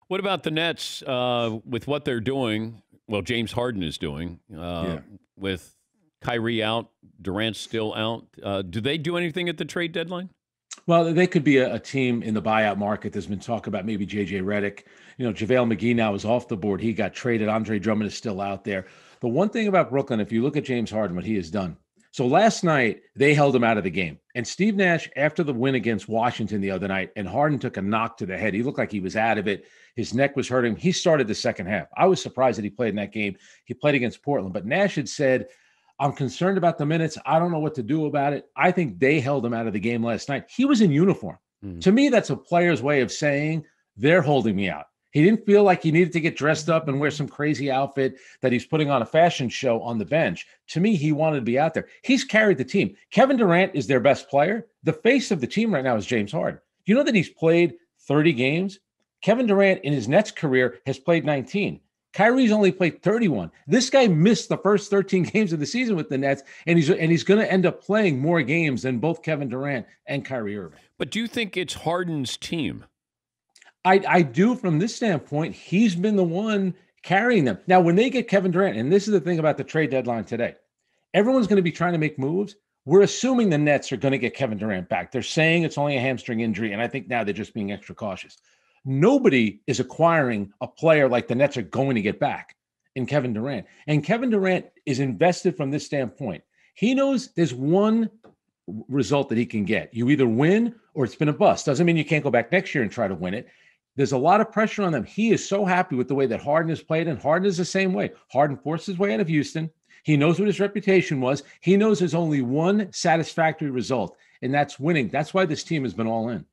What about the Nets with what they're doing? Well, James Harden is doing Yeah. with Kyrie out, Durant's still out. Do they do anything at the trade deadline? Well, they could be a team in the buyout market. There's been talk about maybe JJ Redick. JaVale McGee now is off the board. He got traded. Andre Drummond is still out there. The one thing about Brooklyn, if you look at James Harden, what he has done. So last night, they held him out of the game. And Steve Nash, after the win against Washington the other night, and Harden took a knock to the head, he looked like he was out of it. His neck was hurting. He started the second half. I was surprised that he played in that game. He played against Portland. But Nash had said, I'm concerned about the minutes. I don't know what to do about it. I think they held him out of the game last night. He was in uniform. To me, that's a player's way of saying they're holding me out. He didn't feel like he needed to get dressed up and wear some crazy outfit that he's putting on a fashion show on the bench. To me, he wanted to be out there. He's carried the team. Kevin Durant is their best player. The face of the team right now is James Harden. You know that he's played 30 games? Kevin Durant in his Nets career has played 19. Kyrie's only played 31. This guy missed the first 13 games of the season with the Nets, and he's going to end up playing more games than both Kevin Durant and Kyrie Irving. But do you think it's Harden's team? I do from this standpoint. He's been the one carrying them. Now, when they get Kevin Durant, and this is the thing about the trade deadline today, everyone's going to be trying to make moves. We're assuming the Nets are going to get Kevin Durant back. They're saying it's only a hamstring injury, and I think now they're just being extra cautious. Nobody is acquiring a player like the Nets are going to get back in Kevin Durant. And Kevin Durant is invested from this standpoint. He knows there's one result that he can get. You either win or it's been a bust. Doesn't mean you can't go back next year and try to win it. There's a lot of pressure on them. He is so happy with the way that Harden has played, and Harden is the same way. Harden forced his way out of Houston. He knows what his reputation was. He knows there's only one satisfactory result, and that's winning. That's why this team has been all in.